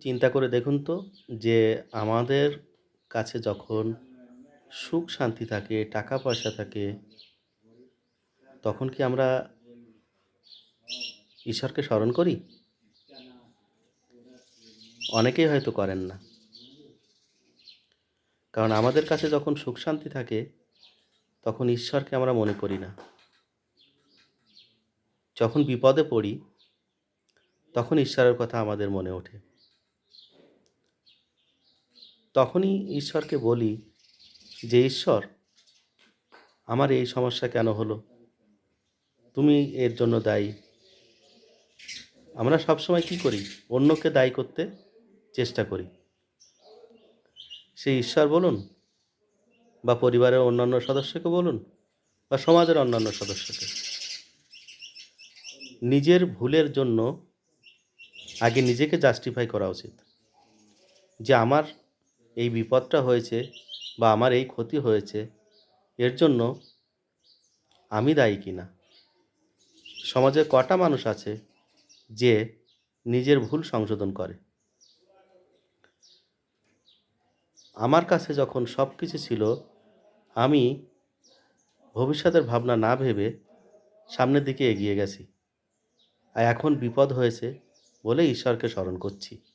চিন্তা করে দেখুন তো যে আমাদের কাছে যখন সুখ শান্তি থাকে, টাকা পয়সা থাকে, তখন কি আমরা ঈশ্বরকে স্মরণ করি? অনেকেই হয়তো করেন না। কারণ আমাদের কাছে যখন সুখ শান্তি থাকে, তখন ঈশ্বরকে আমরা মনে করি না। যখন বিপদে পড়ি, তখন ঈশ্বরের কথা আমাদের মনে ওঠে। তখনই ঈশ্বরকে বলি যে, "ঈশ্বর, আমার এই সমস্যা কেন হলো? তুমি এর জন্য দায়ী।" আমরা সবসময় কি করি? অন্যকে দায়ী করতে চেষ্টা করি। সে ঈশ্বর বলুন বা পরিবারের অন্যান্য সদস্যকে বলুন বা সমাজের অন্যান্য সদস্যকে। নিজের ভুলের জন্য আগে নিজেকে জাস্টিফাই করা উচিত। যে আমার এই বিপদটা হয়েছে বা আমার এই ক্ষতি হয়েছে, এর জন্য আমি দায়ী কিনা? সমাজে কটা মানুষ আছে যে নিজের ভুল সংশোধন করে? আমার কাছে যখন সবকিছু ছিল, আমি ভবিষ্যতের ভাবনা না ভেবে সামনের দিকে এগিয়ে গেছি। আর এখন বিপদ হয়েছে বলে ঈশ্বরকে স্মরণ করছি।